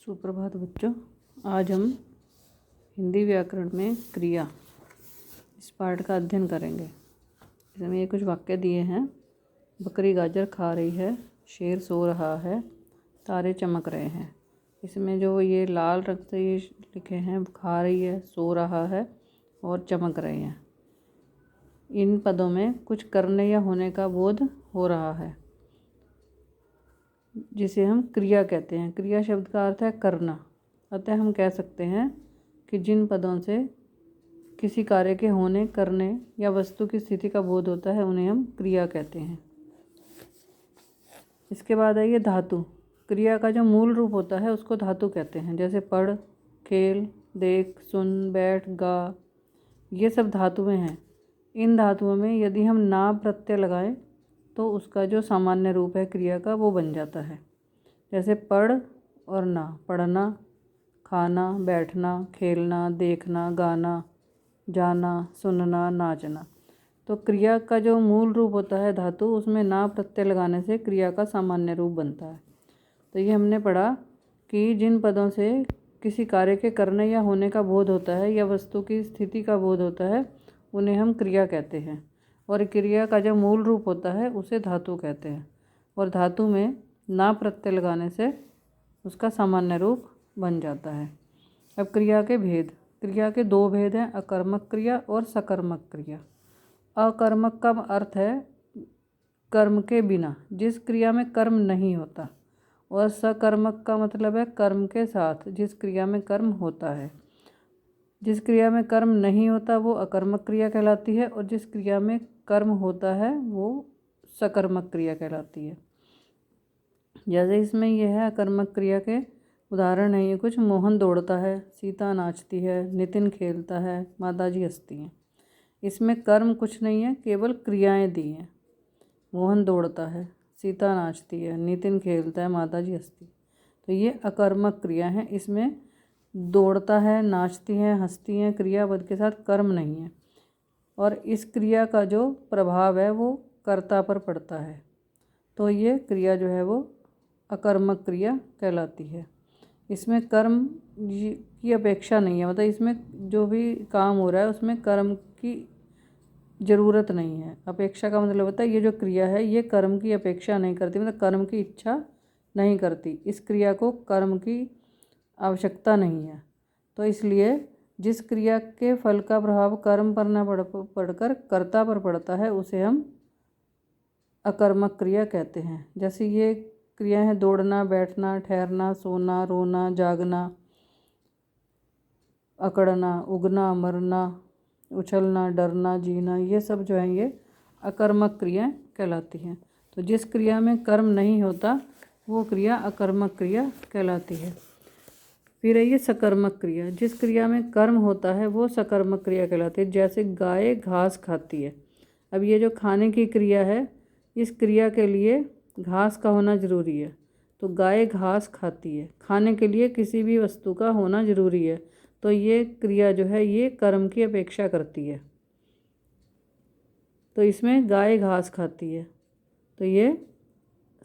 सुप्रभात बच्चों। आज हम हिंदी व्याकरण में क्रिया इस पाठ का अध्ययन करेंगे। इसमें ये कुछ वाक्य दिए हैं। बकरी गाजर खा रही है, शेर सो रहा है, तारे चमक रहे हैं। इसमें जो ये लाल रंग से ये लिखे हैं, खा रही है, सो रहा है और चमक रहे हैं। इन पदों में कुछ करने या होने का बोध हो रहा है, जिसे हम क्रिया कहते हैं। क्रिया शब्द का अर्थ है करना। अतः हम कह सकते हैं कि जिन पदों से किसी कार्य के होने, करने या वस्तु की स्थिति का बोध होता है, उन्हें हम क्रिया कहते हैं। इसके बाद है ये धातु। क्रिया का जो मूल रूप होता है उसको धातु कहते हैं। जैसे पढ़, खेल, देख, सुन, बैठ, गा, ये सब धातुएं हैं। इन धातुओं में यदि हम ना प्रत्यय लगाएं तो उसका जो सामान्य रूप है क्रिया का, वो बन जाता है। जैसे पढ़ और ना, पढ़ना, खाना, बैठना, खेलना, देखना, गाना, जाना, सुनना, नाचना। तो क्रिया का जो मूल रूप होता है धातु, उसमें ना प्रत्यय लगाने से क्रिया का सामान्य रूप बनता है। तो ये हमने पढ़ा कि जिन पदों से किसी कार्य के करने या होने का बोध होता है या वस्तु की स्थिति का बोध होता है, उन्हें हम क्रिया कहते हैं। और क्रिया का जो मूल रूप होता है उसे धातु कहते हैं। और धातु में ना प्रत्यय लगाने से उसका सामान्य रूप बन जाता है। अब क्रिया के भेद। क्रिया के दो भेद हैं, अकर्मक क्रिया और सकर्मक क्रिया। अकर्मक का अर्थ है कर्म के बिना, जिस क्रिया में कर्म नहीं होता। और सकर्मक का मतलब है कर्म के साथ, जिस क्रिया में कर्म होता है। जिस क्रिया में कर्म नहीं होता वो अकर्मक क्रिया कहलाती है, और जिस क्रिया में कर्म होता है वो सकर्मक क्रिया कहलाती है। जैसे इसमें यह है अकर्मक क्रिया के उदाहरण है ये कुछ। मोहन दौड़ता है, सीता नाचती है, नितिन खेलता है, माताजी हंसती हैं। इसमें कर्म कुछ नहीं है, केवल क्रियाएं दी हैं। मोहन दौड़ता है, सीता नाचती है, नितिन खेलता है, माताजी हंसती है। तो ये अकर्मक क्रिया है। इसमें दौड़ता है, नाचती हैं, हंसती हैं, क्रियापद के साथ कर्म नहीं है। और इस क्रिया का जो प्रभाव है वो कर्ता पर पड़ता है। तो ये क्रिया जो है वो अकर्मक क्रिया कहलाती है। इसमें कर्म की अपेक्षा नहीं है, मतलब इसमें जो भी काम हो रहा है उसमें कर्म की ज़रूरत नहीं है। अपेक्षा का मतलब होता है ये जो क्रिया है ये कर्म की अपेक्षा नहीं करती, मतलब कर्म की इच्छा नहीं करती। इस क्रिया को कर्म की आवश्यकता नहीं है। तो इसलिए जिस क्रिया के फल का प्रभाव कर्म पर न पड़कर कर्ता पर पड़ता है उसे हम अकर्मक क्रिया कहते हैं। जैसे ये क्रिया है दौड़ना, बैठना, ठहरना, सोना, रोना, जागना, अकड़ना, उगना, मरना, उछलना, डरना, जीना, ये सब जो है ये अकर्मक क्रिया कहलाती हैं। तो जिस क्रिया में कर्म नहीं होता वो क्रिया अकर्मक क्रिया कहलाती है। फिर है ये सकर्मक क्रिया। जिस क्रिया में कर्म होता है वो सकर्मक क्रिया कहलाती है। जैसे गाय घास खाती है। अब ये जो खाने की क्रिया है, इस क्रिया के लिए घास का होना ज़रूरी है। तो गाय घास खाती है, खाने के लिए किसी भी वस्तु का होना ज़रूरी है। तो ये क्रिया जो है ये कर्म की अपेक्षा करती है। तो इसमें गाय घास खाती है, तो ये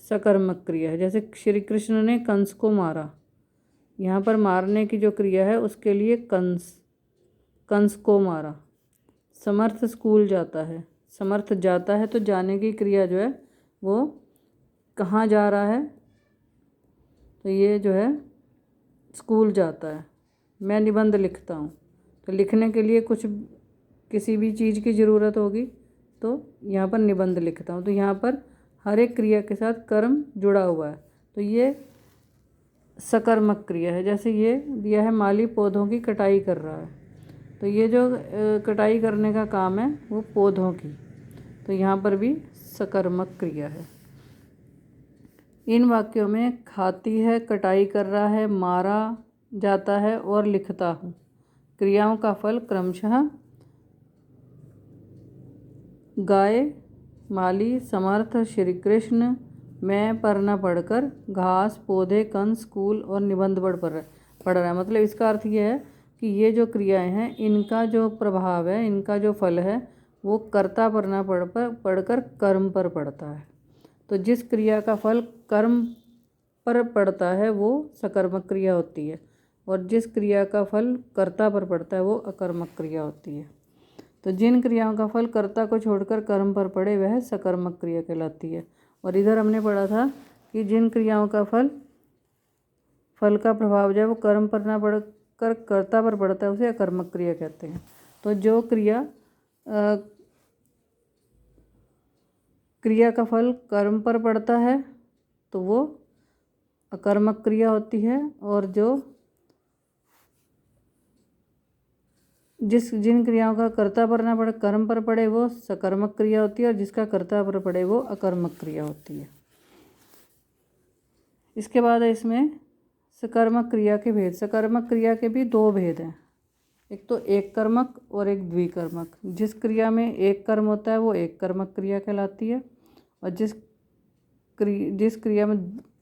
सकर्मक क्रिया है। जैसे श्री कृष्ण ने कंस को मारा, यहाँ पर मारने की जो क्रिया है उसके लिए कंस को मारा। समर्थ स्कूल जाता है, समर्थ जाता है, तो जाने की क्रिया जो है वो कहाँ जा रहा है, तो ये जो है स्कूल जाता है। मैं निबंध लिखता हूँ, तो लिखने के लिए कुछ किसी भी चीज़ की ज़रूरत होगी, तो यहाँ पर निबंध लिखता हूँ। तो यहाँ पर हर एक क्रिया के साथ कर्म जुड़ा हुआ है, तो ये सकर्मक क्रिया है। जैसे ये दिया है माली पौधों की कटाई कर रहा है, तो ये जो कटाई करने का काम है वो पौधों की, तो यहाँ पर भी सकर्मक क्रिया है। इन वाक्यों में खाती है, कटाई कर रहा है, मारा जाता है और लिखता हूँ क्रियाओं का फल क्रमशः गाय, माली, समर्थ, श्री कृष्ण, मैं, पर न पढ़कर, घास, पौधे, कंस, स्कूल और निबंध पढ़ रहा है। मतलब इसका अर्थ ये है कि ये जो क्रियाएं हैं इनका जो प्रभाव है, इनका जो फल है वो कर्ता पर न पढ़कर कर्म पर पड़ता है। तो जिस क्रिया का फल कर्म पर पड़ता है वो सकर्मक क्रिया होती है, और जिस क्रिया का फल कर्ता पर पड़ता है वो अकर्मक क्रिया होती है। तो जिन क्रियाओं का फल कर्ता को छोड़कर कर्म पर पड़े वह सकर्मक क्रिया कहलाती है। और इधर हमने पढ़ा था कि जिन क्रियाओं का फल का प्रभाव जो है वो कर्म पर ना पड़कर कर्ता पर पड़ता है उसे अकर्मक क्रिया कहते हैं। तो जो क्रिया का फल कर्म पर पड़ता है तो वो अकर्मक क्रिया होती है, और जिन क्रियाओं का कर्ता पर ना पड़े कर्म पर पड़े वो सकर्मक क्रिया होती है, और जिसका कर्ता पर पड़े वो अकर्मक क्रिया होती है। इसके बाद है इसमें सकर्मक क्रिया के भेद। सकर्मक क्रिया के भी दो भेद हैं, एक तो एक कर्मक और एक द्विकर्मक। जिस क्रिया में एक कर्म होता है वो एक कर्मक क्रिया कहलाती है, और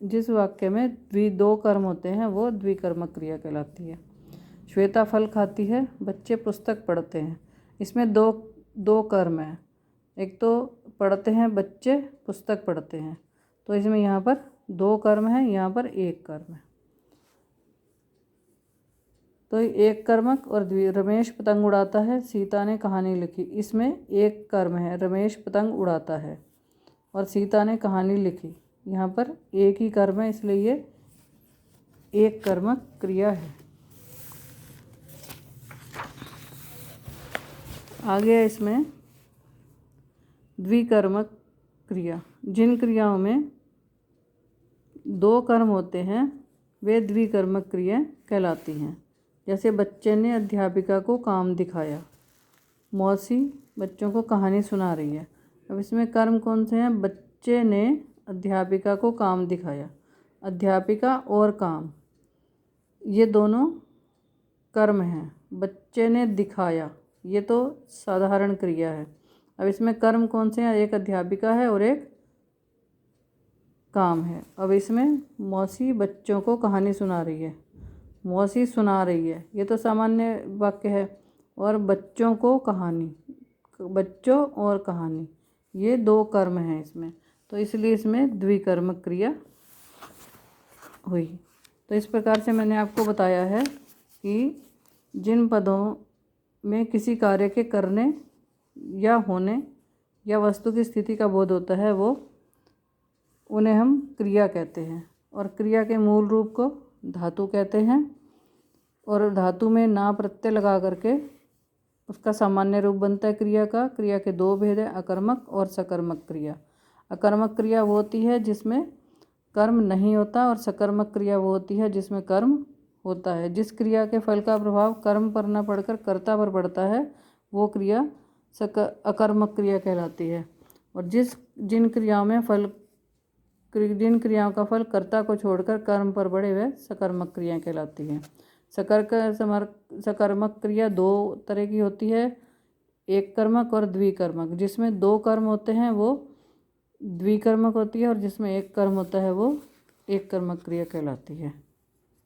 जिस वाक्य में दो कर्म होते हैं वो द्विकर्मक क्रिया कहलाती है। श्वेता फल खाती है, बच्चे पुस्तक पढ़ते हैं। इसमें दो कर्म हैं, एक तो पढ़ते हैं बच्चे, पुस्तक पढ़ते हैं, तो इसमें यहाँ पर दो कर्म हैं, यहाँ पर एक कर्म है। तो एक कर्मक और रमेश पतंग उड़ाता है, सीता ने कहानी लिखी। इसमें एक कर्म है, रमेश पतंग उड़ाता है और सीता ने कहानी लिखी। यहाँ पर एक ही कर्म है, इसलिए ये एक कर्मक क्रिया है। आगे है इसमें द्विकर्मक क्रिया। जिन क्रियाओं में दो कर्म होते हैं वे द्विकर्मक क्रिया कहलाती हैं। जैसे बच्चे ने अध्यापिका को काम दिखाया, मौसी बच्चों को कहानी सुना रही है। अब इसमें कर्म कौन से हैं? बच्चे ने अध्यापिका को काम दिखाया, अध्यापिका और काम, ये दोनों कर्म हैं। बच्चे ने दिखाया, ये तो साधारण क्रिया है। अब इसमें कर्म कौन से हैं? एक अध्यापिका है और एक काम है। अब इसमें मौसी बच्चों को कहानी सुना रही है, मौसी सुना रही है, ये तो सामान्य वाक्य है, और बच्चों को कहानी, बच्चों और कहानी, ये दो कर्म हैं इसमें, तो इसलिए इसमें द्विकर्मक क्रिया हुई। तो इस प्रकार से मैंने आपको बताया है कि जिन पदों में किसी कार्य के करने या होने या वस्तु की स्थिति का बोध होता है वो उन्हें हम क्रिया कहते हैं, और क्रिया के मूल रूप को धातु कहते हैं, और धातु में ना प्रत्यय लगा करके उसका सामान्य रूप बनता है क्रिया का। क्रिया के दो भेद हैं, अकर्मक और सकर्मक क्रिया। अकर्मक क्रिया वो होती है जिसमें कर्म नहीं होता, और सकर्मक क्रिया वो होती है जिसमें कर्म होता है। जिस क्रिया के फल का प्रभाव कर्म पर न पड़कर कर्ता पर पड़ता है वो क्रिया अकर्मक क्रिया कहलाती है, और जिन क्रियाओं का फल कर्ता को छोड़कर कर्म पर पड़े वह सकर्मक क्रिया कहलाती हैं। सकर्मक क्रिया दो तरह की होती है, एक कर्मक और द्विकर्मक। जिसमें दो कर्म होते हैं वो द्विकर्मक होती है, और जिसमें एक कर्म होता है वो एक कर्मक क्रिया कहलाती है।